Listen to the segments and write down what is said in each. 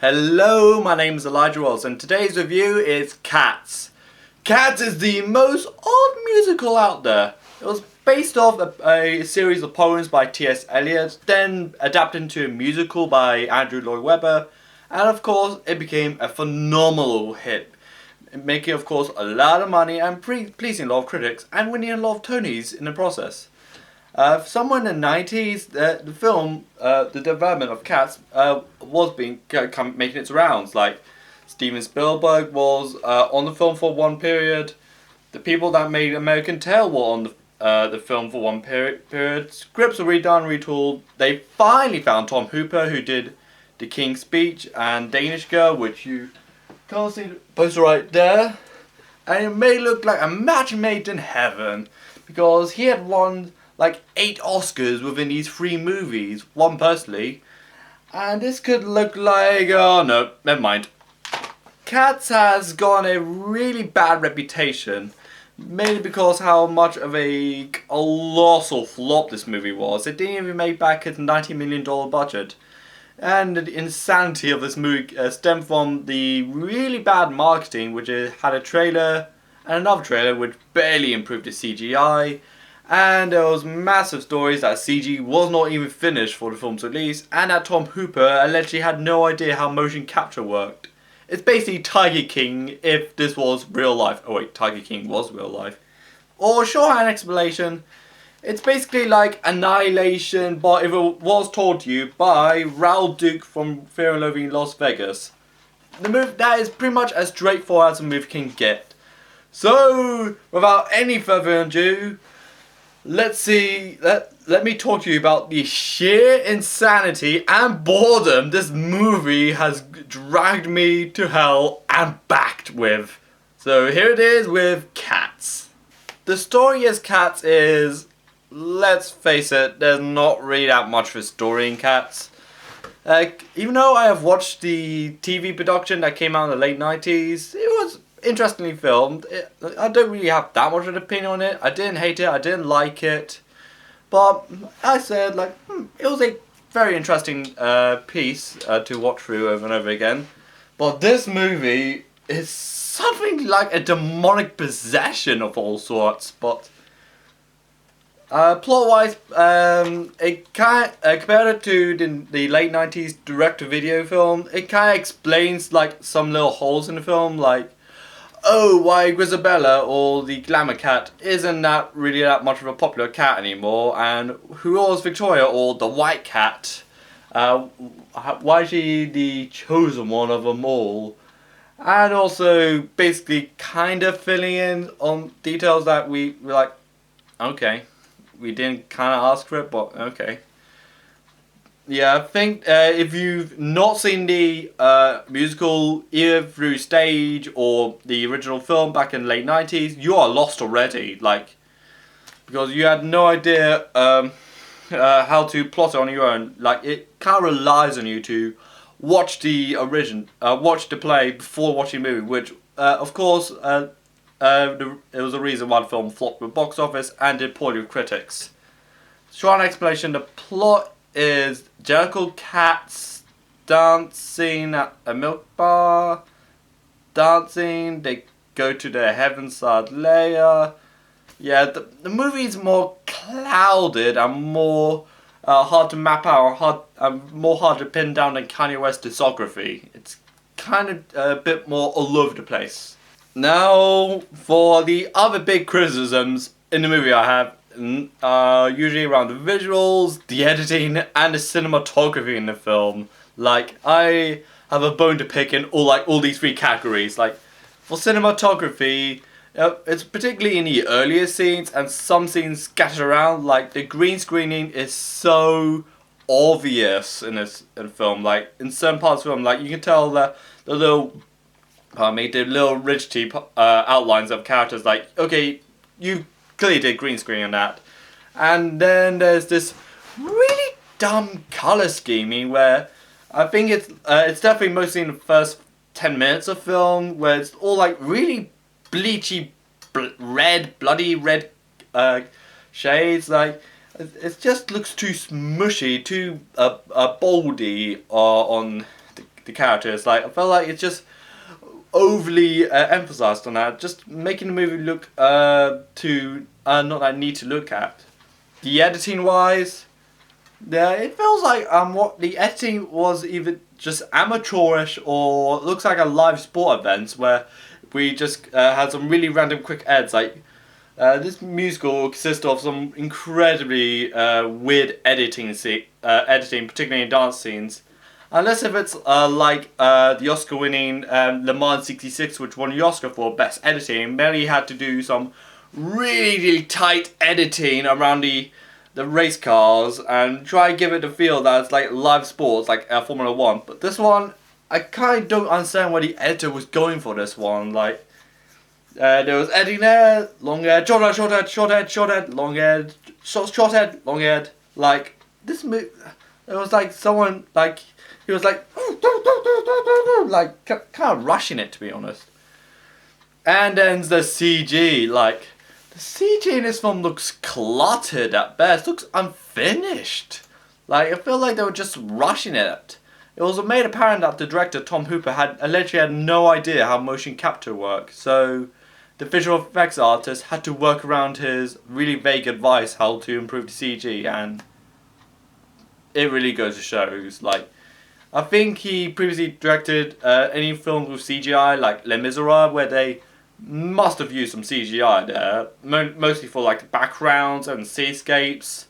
Hello, my name is Elijah Wells and today's review is Cats. Cats is the most odd musical out there. It was based off a series of poems by T.S. Eliot, then adapted into a musical by Andrew Lloyd Webber, and of course it became a phenomenal hit, making of course a lot of money and pleasing a lot of critics and winning a lot of Tonys in the process. Somewhere in the 90s, the film, the development of Cats, was making its rounds. Like, Steven Spielberg was on the film for one period. The people that made American Tail were on the film for one period. Scripts were redone, retooled. They finally found Tom Hooper, who did The King's Speech and Danish Girl, which you can't see the poster right there. And it may look like a match made in heaven, because he had won like 8 Oscars within these 3 movies, one personally, and this could look like, oh no, never mind. Cats has gotten a really bad reputation, mainly because how much of a colossal flop this movie was. It didn't even make back its $90 million budget, and the insanity of this movie stemmed from the really bad marketing, which had a trailer and another trailer which barely improved the CGI. And there was massive stories that CG was not even finished for the film's release, and that Tom Hooper allegedly had no idea how motion capture worked. It's basically Tiger King if this was real life. Oh wait, Tiger King was real life. Or shorthand explanation, it's basically like Annihilation, but if it was told to you by Raoul Duke from Fear and Loathing in Las Vegas. The movie that is pretty much as straightforward as a movie can get. So, without any further ado, let me talk to you about the sheer insanity and boredom this movie has dragged me to hell and back with. So here it is with Cats. The story as Cats is, let's face it, there's not really that much of a story in Cats. Even though I have watched the TV production that came out in the late 90s, it was interestingly filmed. I don't really have that much of an opinion on it. I didn't hate it, I didn't like it, but I said, like, it was a very interesting piece to watch through over and over again. But this movie is something like a demonic possession of all sorts. But plot-wise, compared to the late 90s direct-to-video film, it kind of explains like some little holes in the film, like, oh, why Grisabella, or the glamour cat, isn't that really that much of a popular cat anymore, and who was Victoria, or the white cat? Why is she the chosen one of them all? And also, basically, kind of filling in on details that we were like, okay, we didn't kind of ask for it, but okay. Yeah, I think if you've not seen the musical either through stage or the original film back in the late 90s, you are lost already. Like, because you had no idea how to plot it on your own. Like, it kind of relies on you to watch the watch the play before watching the movie, which of course it was a reason why the film flopped with box office and did poorly with critics. Short explanation: the plot is Jekyll cats dancing at a milk bar, they go to their heaven-side lair. Yeah, the movie's more clouded and more hard to map out, more hard to pin down than Kanye West's discography. It's kind of a bit more all over the place. Now, for the other big criticisms in the movie I have, usually around the visuals, the editing, and the cinematography in the film. Like, I have a bone to pick in all these 3 categories. Like, for cinematography, it's particularly in the earlier scenes and some scenes scattered around. Like, the green screening is so obvious in the film. Like, in certain parts of the film, like, you can tell that the little rigidity outlines of characters. Like, okay, you clearly did green screen on that. And then there's this really dumb colour scheming where I think it's definitely mostly in the first 10 minutes of film, where it's all like really bleachy bloody red shades. Like, it just looks too smushy, too boldy on the characters. Like, I felt like it's just overly emphasized on that, just making the movie look not that neat to look at. The editing wise, yeah, it feels like what the editing was either just amateurish or looks like a live sport event where we just had some really random quick eds. Like this musical consists of some incredibly weird editing, particularly in dance scenes. Unless if it's like the Oscar-winning Le Mans '66, which won the Oscar for Best Editing, Melly had to do some really tight editing around the race cars and try and give it the feel that it's like live sports, like Formula 1. But this one, I kind of don't understand where the editor was going for this one. Like, there was editing there, long head, short head, short head, short head, short head, long head, short head, long head. Like, this movie, it was like someone, like, he was like kind of rushing it, to be honest. And then the CG, like, the CG in this film looks cluttered at best, looks unfinished. Like, I feel like they were just rushing it. It was made apparent that the director, Tom Hooper, allegedly had no idea how motion capture works, so the visual effects artist had to work around his really vague advice how to improve the CG, and it really goes to shows. Like, I think he previously directed any films with CGI, like Les Miserables, where they must have used some CGI there, mostly for like backgrounds and seascapes.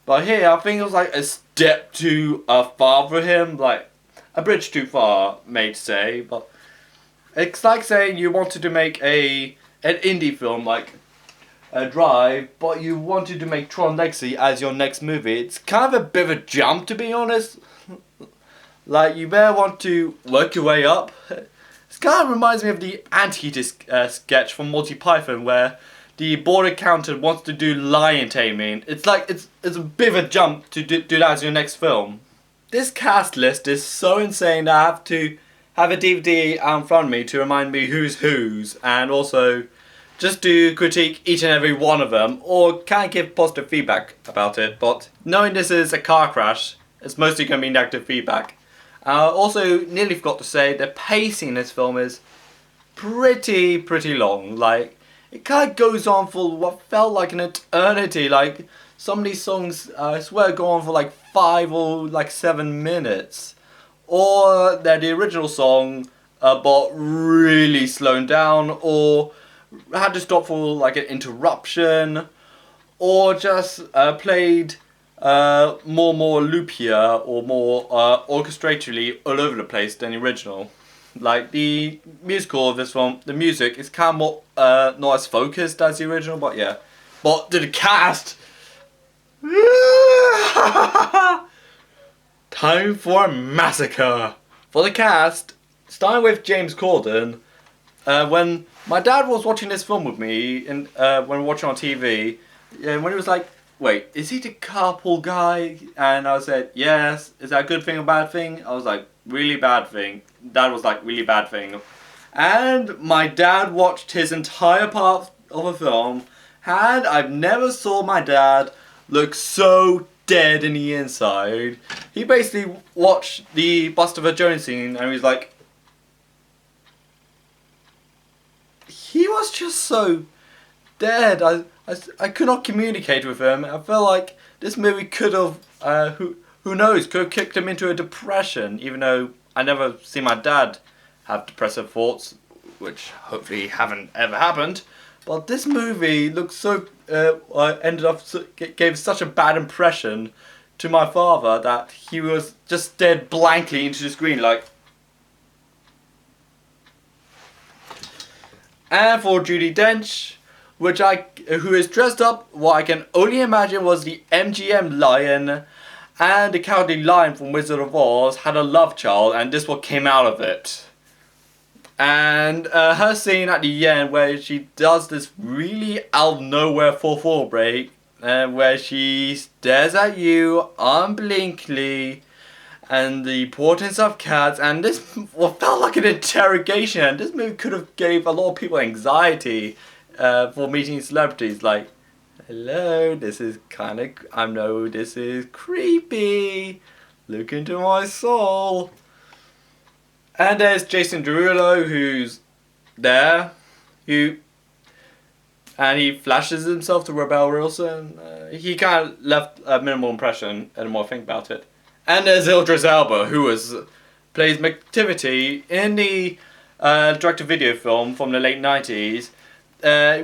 But here, I think it was like a step too far for him, like a bridge too far, may say. But it's like saying you wanted to make an indie film like Drive, but you wanted to make Tron Legacy as your next movie. It's kind of a bit of a jump, to be honest. Like, you better want to work your way up. It kind of reminds me of the Anteater sketch from Monty Python, where the board accountant wants to do lion taming. It's like, it's a bit of a jump to do that as your next film. This cast list is so insane that I have to have a DVD out in front of me to remind me who's, and also just to critique each and every one of them, or kind of give positive feedback about it. But knowing this is a car crash, it's mostly going to be negative feedback. Also, nearly forgot to say, the pacing in this film is pretty long. Like, it kind of goes on for what felt like an eternity. Like, some of these songs, I swear, go on for like 5 or like 7 minutes. Or they're the original song, but really slowed down, or had to stop for like an interruption, or just played more loopier or more orchestratorily all over the place than the original. Like, the musical of this one, the music is kind of more not as focused as the original, but yeah. But the cast, time for a massacre. For the cast, starting with James Corden. When my dad was watching this film with me, and when watching on TV, and when he was like, "Wait, is he the carpool guy?" And I said, "Yes." Is that a good thing or bad thing? I was like, "Really bad thing." Dad was like, "Really bad thing." And my dad watched his entire part of a film, and I've never saw my dad look so dead in the inside. He basically watched the Buster Jones scene, and he was like, he was just so dead. I could not communicate with him. I feel like this movie could have, who knows, could have kicked him into a depression, even though I never see my dad have depressive thoughts, which hopefully haven't ever happened. But this movie looks so, gave such a bad impression to my father that he was just stared blankly into the screen like. And for Judi Dench, who is dressed up what I can only imagine was the MGM lion, and the Cowardly Lion from Wizard of Oz had a love child, and this what came out of it. And her scene at the end where she does this really out of nowhere 4/4 break, where she stares at you unblinkingly, and the importance of cats, and this felt like an interrogation. This movie could have gave a lot of people anxiety for meeting celebrities. Like, hello, this is I know this is creepy. Look into my soul. And there's Jason Derulo, who's there, and he flashes himself to Rebel Wilson. He kind of left a minimal impression, the more I think about it. And there's Idris Elba, who plays McTivity in the direct-to-video film from the late 90s.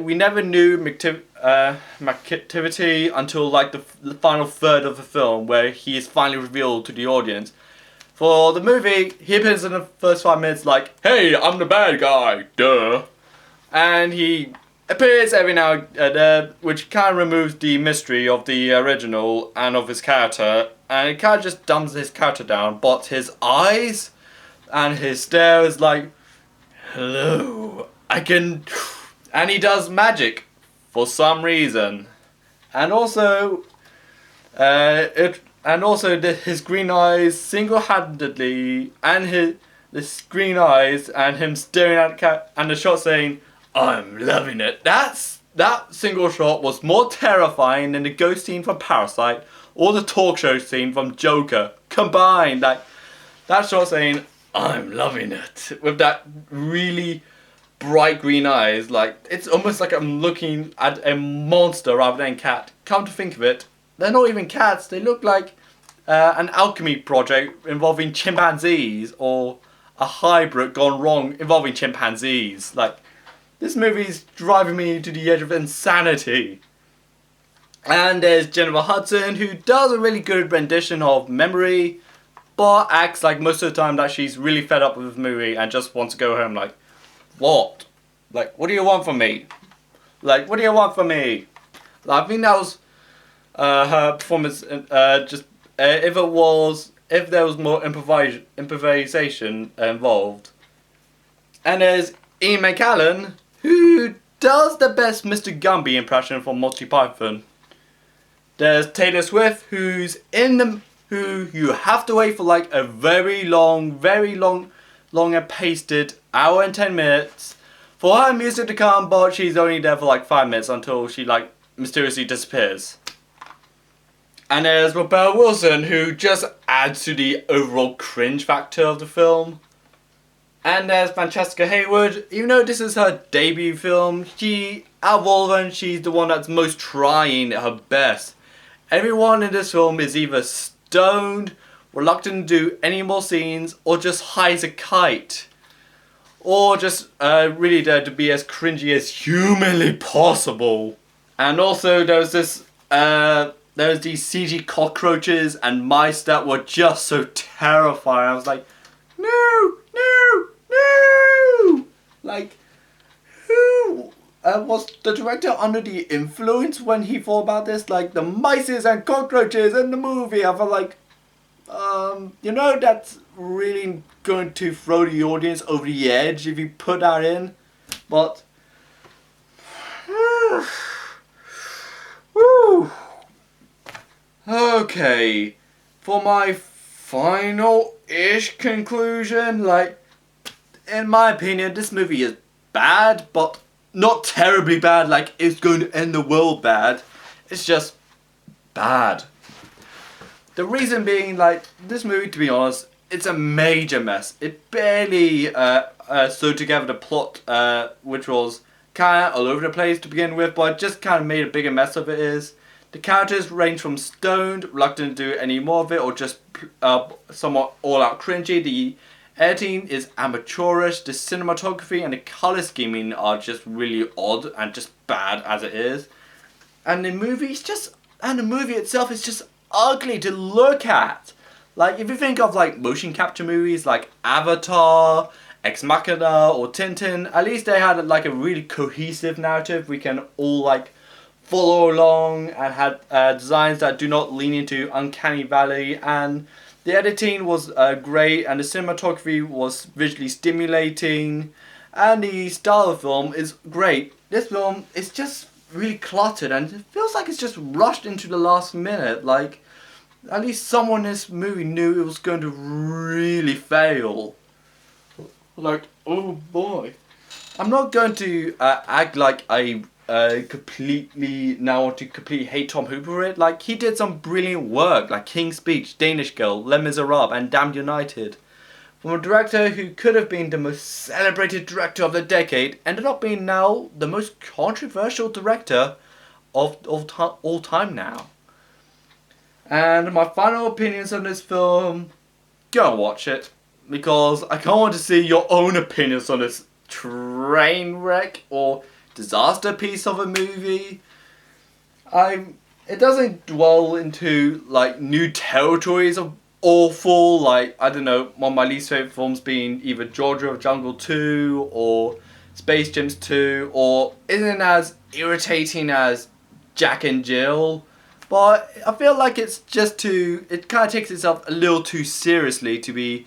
We never knew McTivity until like the final third of the film, where he is finally revealed to the audience. For the movie, he appears in the first 5 minutes like, "Hey, I'm the bad guy, duh." And he appears every now and then, which kind of removes the mystery of the original and of his character. And it kind of just dumbs his character down, but his eyes and his stare is like, "Hello, I can..." And he does magic for some reason. And also, his green eyes single-handedly, and his green eyes and him staring at the cat, and the shot saying, "I'm loving it." That single shot was more terrifying than the ghost scene from Parasite or the talk show scene from Joker combined. Like, that shot saying, "I'm loving it," with that really bright green eyes, like, it's almost like I'm looking at a monster rather than a cat. Come to think of it, they're not even cats. They look like an alchemy project involving chimpanzees, or a hybrid gone wrong involving chimpanzees. Like, this movie's driving me to the edge of insanity. And there's Jennifer Hudson, who does a really good rendition of Memory, but acts like most of the time that she's really fed up with the movie and just wants to go home. Like, what? Like, what do you want from me? Like, what do you want from me? Like, I think that was her performance. If there was more improvisation involved. And there's Ian McKellen, who does the best Mr. Gumby impression from Monty Python. There's Taylor Swift, who you have to wait for like a very long and pasted hour and 10 minutes for her music to come, but she's only there for like 5 minutes until she like mysteriously disappears. And there's Rebel Wilson, who just adds to the overall cringe factor of the film. And there's Francesca Hayward. Even though this is her debut film, out of all of them, she's the one that's most trying her best. Everyone in this film is either stoned, reluctant to do any more scenes, or just high as a kite. Or just really there to be as cringy as humanly possible. And also there's these CG cockroaches and mice that were just so terrifying. I was like, no! Like, who was the director under the influence when he thought about this? Like, the mice and cockroaches in the movie. I felt like, that's really going to throw the audience over the edge if you put that in. But, woo. Okay, for my final-ish conclusion, like, in my opinion, this movie is bad, but not terribly bad, like it's going to end the world bad. It's just bad. The reason being, like, this movie, to be honest, it's a major mess. It barely sewed together the plot, which was kind of all over the place to begin with, but it just kind of made a bigger mess of it is. The characters range from stoned, reluctant to do any more of it, or just somewhat all-out cringy. The editing is amateurish. The cinematography and the color scheming are just really odd and just bad as it is. And the movie itself is just ugly to look at. Like, if you think of like motion capture movies like Avatar, Ex Machina, or Tintin, at least they had like a really cohesive narrative we can all like follow along, and had designs that do not lean into uncanny valley, and the editing was great, and the cinematography was visually stimulating, and the style of the film is great. This film is just really cluttered, and it feels like it's just rushed into the last minute. Like, at least someone in this movie knew it was going to really fail. Like, oh boy. I'm not going to act like I completely hate Tom Hooper for it. Like, he did some brilliant work, like King's Speech, Danish Girl, Les Miserables, and Damned United. from a director who could have been the most celebrated director of the decade, ended up being now the most controversial director of all time now. And my final opinions on this film, go and watch it, because I can't want to see your own opinions on this train wreck or disaster piece of a movie. It doesn't dwell into like new territories of awful, like, I don't know, one of my least favourite films being either Georgia of Jungle 2 or Space Gems 2, or isn't as irritating as Jack and Jill. But I feel like it kind of takes itself a little too seriously to be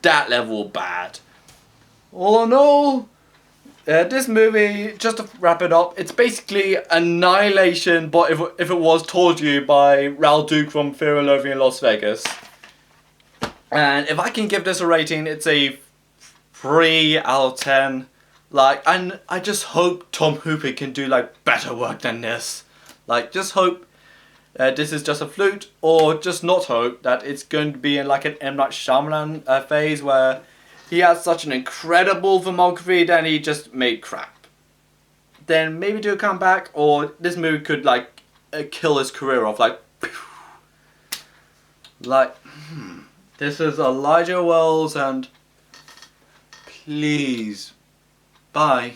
that level bad. All in all, this movie, just to wrap it up, it's basically Annihilation, but if it was told you by Raoul Duke from Fear and Loathing in Las Vegas. And if I can give this a rating, it's a 3 out of 10. Like, and I just hope Tom Hooper can do like better work than this. Like, just hope this is just a fluke, or just not hope that it's going to be in like an M. Night Shyamalan phase where he has such an incredible filmography that he just made crap. Then maybe do a comeback, or this movie could like kill his career off. Like, this is Elijah Wells, and please, bye.